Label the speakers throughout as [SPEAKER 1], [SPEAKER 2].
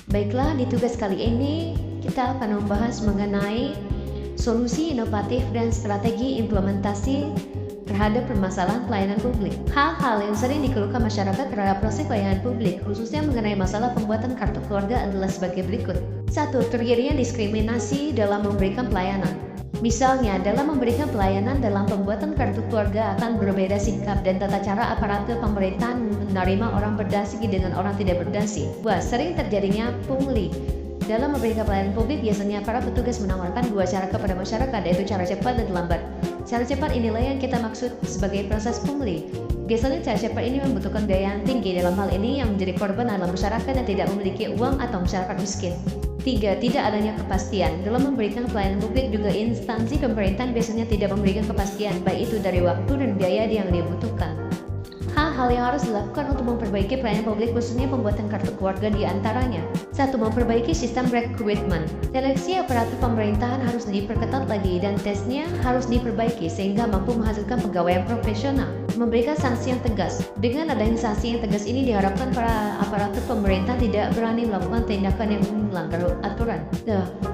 [SPEAKER 1] Baiklah, di tugas kali ini kita akan membahas mengenai solusi inovatif dan strategi implementasi terhadap permasalahan pelayanan publik. Hal-hal yang sering dikeluhkan masyarakat terhadap proses pelayanan publik, khususnya mengenai masalah pembuatan kartu keluarga adalah sebagai berikut. 1. Terjadinya diskriminasi dalam memberikan pelayanan. Misalnya, dalam memberikan pelayanan dalam pembuatan kartu keluarga akan berbeda sikap dan tata cara aparatur pemerintahan menerima orang berdasi dengan orang tidak berdasi. 2. Sering terjadinya pungli. Dalam memberikan pelayanan publik, biasanya para petugas menawarkan dua cara kepada masyarakat, yaitu cara cepat dan lambat. Cara cepat inilah yang kita maksud sebagai proses pungli. Biasanya cara cepat ini membutuhkan biaya yang tinggi. Dalam hal ini yang menjadi korban adalah masyarakat yang tidak memiliki uang atau masyarakat miskin. 3. Tidak adanya kepastian. Dalam memberikan pelayanan publik juga instansi pemerintahan biasanya tidak memberikan kepastian, baik itu dari waktu dan biaya yang dibutuhkan. Hal-hal yang harus dilakukan untuk memperbaiki pelayanan publik, khususnya pembuatan kartu keluarga, di antaranya 1. Memperbaiki sistem rekrutmen. Seleksi aparatur pemerintahan harus diperketat lagi dan tesnya harus diperbaiki sehingga mampu menghasilkan pegawai yang profesional. Memberikan sanksi yang tegas. Dengan adanya sanksi yang tegas ini diharapkan para aparatur pemerintah tidak berani melakukan tindakan yang melanggar aturan.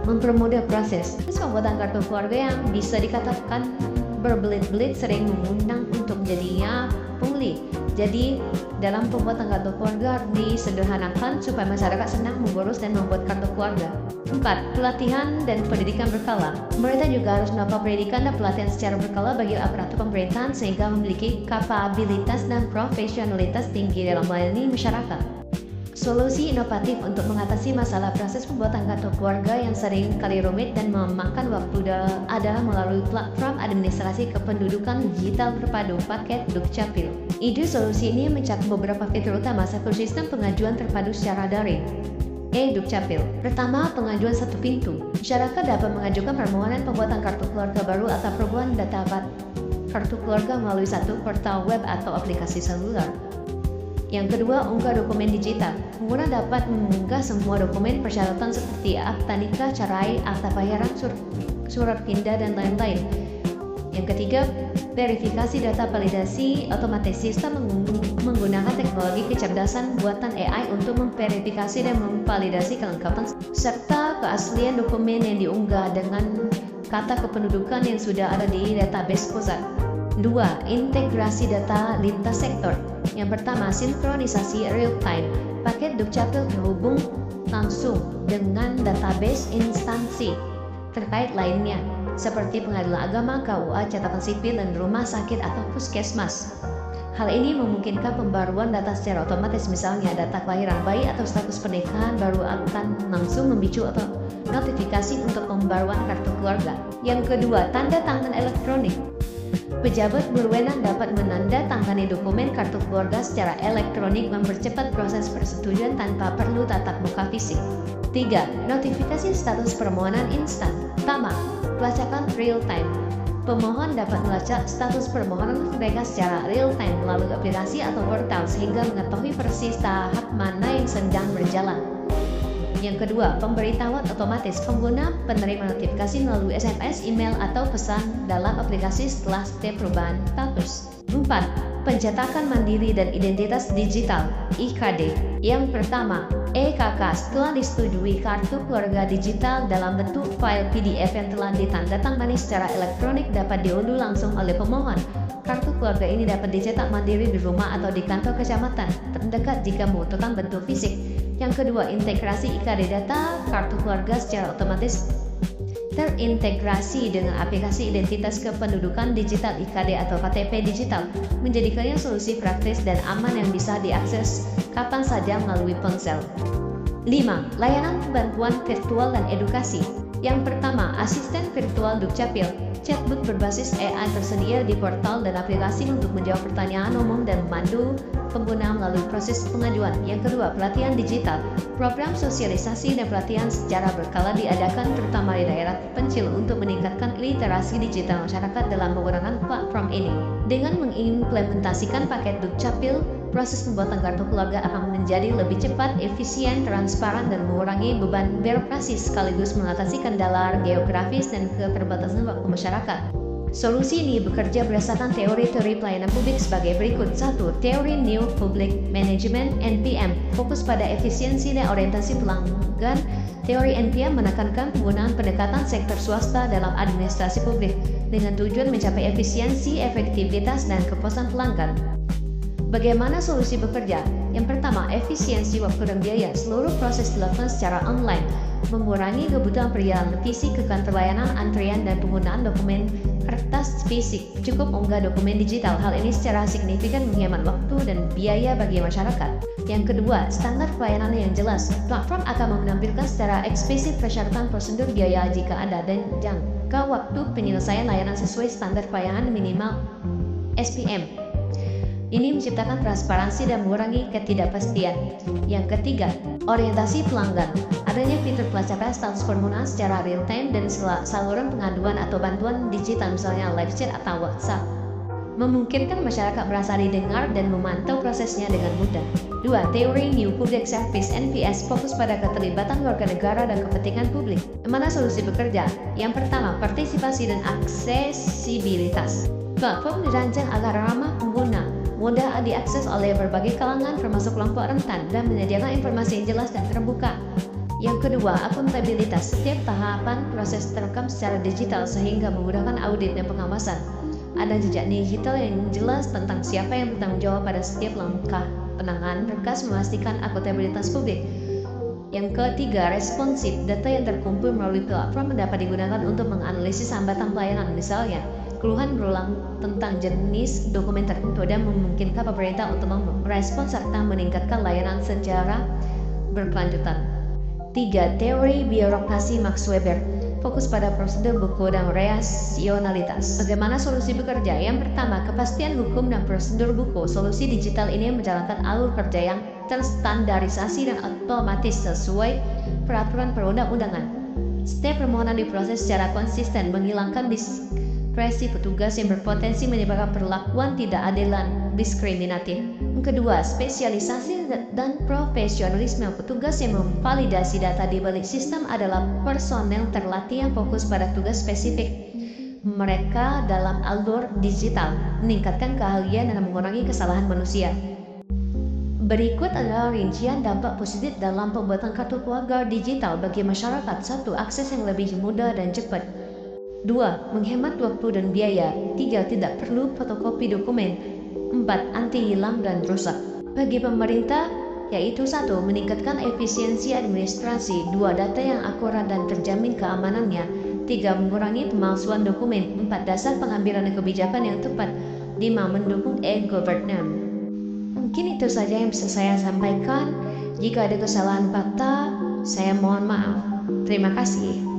[SPEAKER 1] Mempermudah proses. Pembuatan kartu keluarga yang bisa dikatakan berbelit-belit sering mengundang untuk jadinya pungli. Jadi, dalam pembuatan kartu keluarga harus disederhanakan supaya masyarakat senang mengurus dan membuat kartu keluarga. 4. Pelatihan dan pendidikan berkala. Pemerintah juga harus melakukan pendidikan dan pelatihan secara berkala bagi aparatur pemerintahan sehingga memiliki kapabilitas dan profesionalitas tinggi dalam melayani masyarakat. Solusi inovatif untuk mengatasi masalah proses pembuatan kartu keluarga yang sering kali rumit dan memakan waktu adalah melalui platform administrasi kependudukan digital terpadu paket Dukcapil. Ide solusi ini mencakup beberapa fitur utama. 1. Sistem pengajuan terpadu secara daring. Dukcapil. Pertama, pengajuan satu pintu. Masyarakat dapat mengajukan permohonan pembuatan kartu keluarga baru atau perubahan data kartu keluarga melalui satu portal web atau aplikasi seluler. Yang kedua, unggah dokumen digital. Pengguna dapat mengunggah semua dokumen persyaratan seperti akta nikah, cerai, akta bayaran, surat pindah, dan lain-lain. Yang ketiga, verifikasi data validasi otomatis. Sistem menggunakan teknologi kecerdasan buatan AI untuk memverifikasi dan memvalidasi kelengkapan serta keaslian dokumen yang diunggah dengan kata kependudukan yang sudah ada di database pusat. 2. Integrasi data lintas sektor. Yang pertama, sinkronisasi real-time. Paket Dukcapil terhubung langsung dengan database instansi terkait lainnya, seperti pengadilan agama, KUA, catatan sipil, dan rumah sakit atau puskesmas. Hal ini memungkinkan pembaruan data secara otomatis, misalnya data kelahiran bayi atau status pernikahan baru akan langsung membicu atau notifikasi untuk pembaruan kartu keluarga. Yang kedua, tanda tangan elektronik. Pejabat berwenang dapat menandatangani dokumen kartu keluarga secara elektronik, mempercepat proses persetujuan tanpa perlu tatap muka fisik. 3. Notifikasi status permohonan instan. Pertama, pelacakan real time. Pemohon dapat melacak status permohonan mereka secara real time melalui aplikasi atau portal sehingga mengetahui persis tahap mana yang sedang berjalan. Yang kedua, pemberitahuan otomatis. Pengguna penerima notifikasi melalui SMS, email, atau pesan dalam aplikasi setelah setiap perubahan status. 4. Pencetakan mandiri dan identitas digital (IKD). Yang pertama, EKK. Setelah disetujui, kartu keluarga digital dalam bentuk file PDF yang telah ditandatangani secara elektronik dapat diunduh langsung oleh pemohon. Kartu keluarga ini dapat dicetak mandiri di rumah atau di kantor kecamatan terdekat jika membutuhkan bentuk fisik. Yang kedua, integrasi IKD. Data kartu keluarga secara otomatis terintegrasi dengan aplikasi identitas kependudukan digital (IKD) atau KTP digital, menjadikannya solusi praktis dan aman yang bisa diakses kapan saja melalui ponsel. 5. Layanan bantuan virtual dan edukasi. Yang pertama, asisten virtual Dukcapil. Chatbot berbasis AI tersedia di portal dan aplikasi untuk menjawab pertanyaan umum dan membantu pengguna melalui proses pengajuan. Yang kedua, pelatihan digital. Program sosialisasi dan pelatihan secara berkala diadakan terutama di daerah terpencil untuk meningkatkan literasi digital masyarakat dalam menggunakan platform ini. Dengan mengimplementasikan paket Dukcapil, proses pembuatan kartu keluarga akan menjadi lebih cepat, efisien, transparan, dan mengurangi beban birokrasi sekaligus mengatasi kendala geografis dan keterbatasan waktu masyarakat. Solusi ini bekerja berdasarkan teori-teori pelayanan publik sebagai berikut. 1. Teori New Public Management (NPM) fokus pada efisiensi dan orientasi pelanggan. Teori NPM menekankan penggunaan pendekatan sektor swasta dalam administrasi publik dengan tujuan mencapai efisiensi, efektivitas, dan kepuasan pelanggan. Bagaimana solusi bekerja? Yang pertama, efisiensi waktu dan biaya. Seluruh proses dilakukan secara online, mengurangi kebutuhan perjalanan fisik ke kantor layanan, antrian, dan penggunaan dokumen kertas fisik. Cukup unggah dokumen digital. Hal ini secara signifikan menghemat waktu dan biaya bagi masyarakat. Yang kedua, standar pelayanan yang jelas. Platform akan menampilkan secara eksplisit persyaratan prosedur biaya jika ada dan jangka waktu penyelesaian layanan sesuai standar pelayanan minimal SPM. Ini menciptakan transparansi dan mengurangi ketidakpastian. Yang ketiga, orientasi pelanggan. Adanya fitur pelacakan status permohonan secara real time dan saluran pengaduan atau bantuan digital misalnya live chat atau WhatsApp, memungkinkan masyarakat merasa didengar dan memantau prosesnya dengan mudah. 2. Teori New Public Service (NPS) fokus pada keterlibatan warga negara dan kepentingan publik. Mana solusi bekerja? Yang pertama, partisipasi dan aksesibilitas. Platform dirancang agar ramah pengguna, mudah diakses oleh berbagai kalangan termasuk kelompok rentan, dan menyediakan informasi yang jelas dan terbuka. Yang kedua, akuntabilitas. Setiap tahapan proses terekam secara digital sehingga memudahkan audit dan pengawasan. Ada jejak digital yang jelas tentang siapa yang bertanggung jawab pada setiap langkah penanganan berkas, memastikan akuntabilitas publik. Yang ketiga, responsif. Data yang terkumpul melalui platform dapat digunakan untuk menganalisis hambatan pelayanan, misalnya keluhan berulang tentang jenis dokumen tertentu, dan memungkinkan pemerintah untuk merespons serta meningkatkan layanan secara berkelanjutan. 3. Teori birokrasi Max Weber fokus pada prosedur buku dan rasionalitas. Bagaimana solusi bekerja? Yang pertama, kepastian hukum dan prosedur buku. Solusi digital ini menjalankan alur kerja yang terstandarisasi dan otomatis sesuai peraturan perundang-undangan. Setiap permohonan diproses secara konsisten, menghilangkan diskresi petugas yang berpotensi menyebabkan perlakuan tidak adil dan diskriminatif. Yang kedua, spesialisasi dan profesionalisme. Petugas yang memvalidasi data di balik sistem adalah personel terlatih yang fokus pada tugas spesifik mereka dalam alur digital, meningkatkan keahlian dan mengurangi kesalahan manusia. Berikut adalah rincian dampak positif dalam pembuatan kartu keluarga digital bagi masyarakat. 1. Akses yang lebih mudah dan cepat. 2. Menghemat waktu dan biaya. 3. Tidak perlu fotokopi dokumen. 4. Anti hilang dan rusak. Bagi pemerintah, yaitu 1. Meningkatkan efisiensi administrasi. 2. Data yang akurat dan terjamin keamanannya. 3. Mengurangi pemalsuan dokumen. 4. Dasar pengambilan kebijakan yang tepat. 5. Mendukung e-governance. Mungkin itu saja yang bisa saya sampaikan. Jika ada kesalahan kata, saya mohon maaf. Terima kasih.